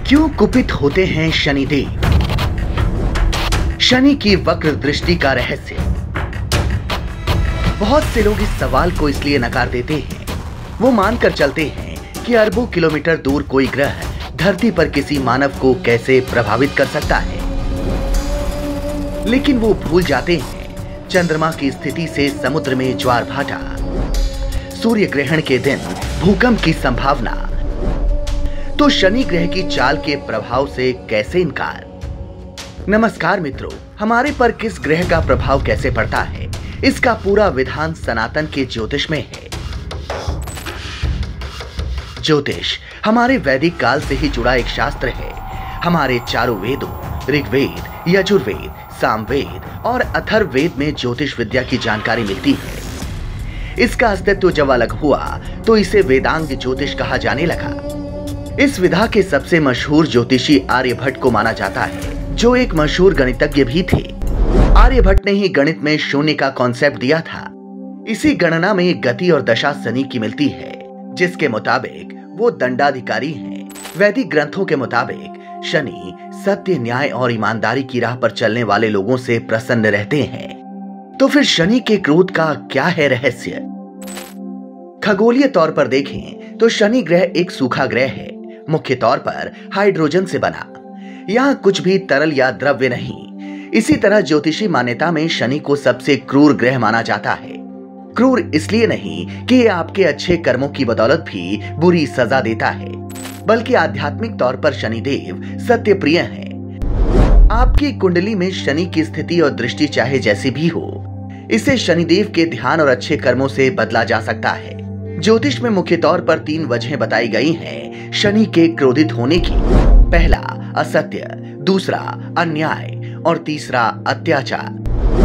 क्यों कुपित होते हैं शनिदेव? शनि की वक्र दृष्टि का रहस्य। बहुत से लोग इस सवाल को इसलिए नकार देते हैं, वो मानकर चलते हैं कि अरबों किलोमीटर दूर कोई ग्रह धरती पर किसी मानव को कैसे प्रभावित कर सकता है। लेकिन वो भूल जाते हैं चंद्रमा की स्थिति से समुद्र में ज्वार भाटा, सूर्य ग्रहण के दिन भूकंप की संभावना, तो शनि ग्रह की चाल के प्रभाव से कैसे इनकार। नमस्कार मित्रों, हमारे पर किस ग्रह का प्रभाव कैसे पड़ता है, इसका पूरा विधान सनातन के ज्योतिष में है। ज्योतिष हमारे वैदिक काल से ही जुड़ा एक शास्त्र है। हमारे चारों वेदों ऋग्वेद, यजुर्वेद, सामवेद और अथर्ववेद में ज्योतिष विद्या की जानकारी मिलती है। इसका अस्तित्व जब अलग हुआ तो इसे वेदांग ज्योतिष कहा जाने लगा। इस विधा के सबसे मशहूर ज्योतिषी आर्यभट्ट को माना जाता है, जो एक मशहूर गणितज्ञ भी थे। आर्यभट्ट ने ही गणित में शून्य का कॉन्सेप्ट दिया था। इसी गणना में गति और दशा शनि की मिलती है, जिसके मुताबिक वो दंडाधिकारी हैं। वैदिक ग्रंथों के मुताबिक शनि सत्य, न्याय और ईमानदारी की राह पर चलने वाले लोगों से प्रसन्न रहते हैं। तो फिर शनि के क्रोध का क्या है रहस्य? खगोलीय तौर पर देखें तो शनि ग्रह एक सूखा ग्रह है, मुख्य तौर पर हाइड्रोजन से बना। यहाँ कुछ भी तरल या द्रव्य नहीं। इसी तरह ज्योतिषी मान्यता में शनि को सबसे क्रूर ग्रह माना जाता है। क्रूर इसलिए नहीं कि ये आपके अच्छे कर्मों की बदौलत भी बुरी सजा देता है, बल्कि आध्यात्मिक तौर पर शनिदेव सत्य प्रिय हैं। आपकी कुंडली में शनि की स्थिति और दृष्टि चाहे जैसी भी हो, इसे शनिदेव के ध्यान और अच्छे कर्मों से बदला जा सकता है। ज्योतिष में मुख्य तौर पर 3 वजहें बताई गई हैं शनि के क्रोधित होने की। पहला असत्य, दूसरा अन्याय और तीसरा अत्याचार।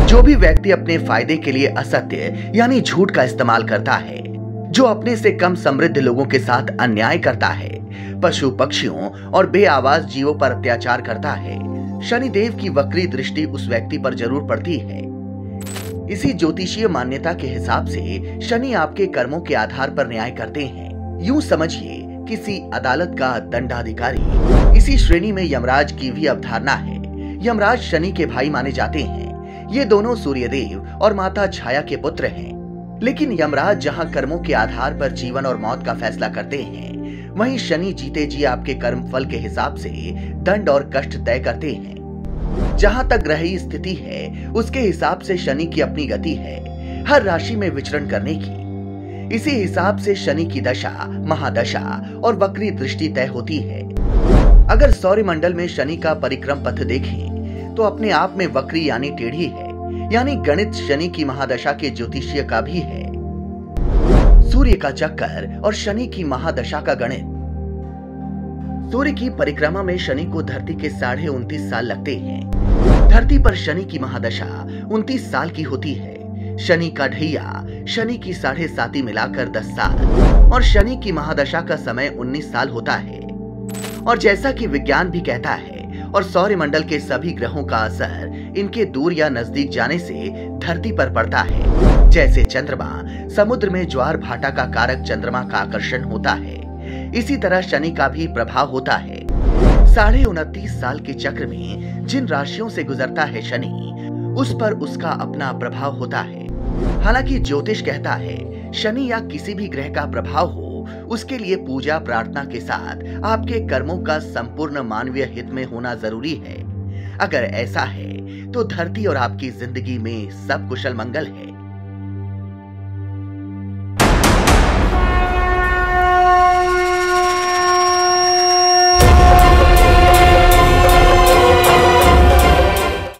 जो भी व्यक्ति अपने फायदे के लिए असत्य यानी झूठ का इस्तेमाल करता है, जो अपने से कम समृद्ध लोगों के साथ अन्याय करता है, पशु पक्षियों और बेआवाज जीवों पर अत्याचार करता है, शनिदेव की वक्री दृष्टि उस व्यक्ति पर जरूर पड़ती है। इसी ज्योतिषीय मान्यता के हिसाब से शनि आपके कर्मों के आधार पर न्याय करते हैं। यूं समझिए किसी अदालत का दंडाधिकारी। इसी श्रेणी में यमराज की भी अवधारणा है। यमराज शनि के भाई माने जाते हैं। ये दोनों सूर्यदेव और माता छाया के पुत्र हैं। लेकिन यमराज जहां कर्मों के आधार पर जीवन और मौत का फैसला करते हैं, वहीं शनि जीते जी आपके कर्म फल के हिसाब से दंड और कष्ट तय करते हैं। जहां तक ग्रही स्थिति है, उसके हिसाब से शनि की अपनी गति है हर राशि में विचरण करने की। इसी हिसाब से शनि की दशा, महादशा और वक्री दृष्टि तय होती है। अगर सौरमंडल में शनि का परिक्रम पथ देखें तो अपने आप में वक्री यानी टेढ़ी है, यानी गणित शनि की महादशा के ज्योतिषीय का भी है। सूर्य का चक्कर और शनि की महादशा का गणित। सूर्य की परिक्रमा में शनि को धरती के 29.5 साल लगते हैं। धरती पर शनि की महादशा 29 साल की होती है। शनि का ढैया, शनि की 7.5 मिलाकर 10 साल और शनि की महादशा का समय 19 साल होता है। और जैसा कि विज्ञान भी कहता है और सौरमंडल के सभी ग्रहों का असर इनके दूर या नजदीक जाने से धरती पर पड़ता है। जैसे चंद्रमा समुद्र में ज्वार भाटा का कारक चंद्रमा का आकर्षण होता है, इसी तरह शनि का भी प्रभाव होता है। 29.5 साल के चक्र में जिन राशियों से गुजरता है शनि, उस पर उसका अपना प्रभाव होता है। हालांकि ज्योतिष कहता है शनि या किसी भी ग्रह का प्रभाव हो, उसके लिए पूजा प्रार्थना के साथ आपके कर्मों का संपूर्ण मानवीय हित में होना जरूरी है। अगर ऐसा है तो धरती और आपकी जिंदगी में सब कुशल मंगल है।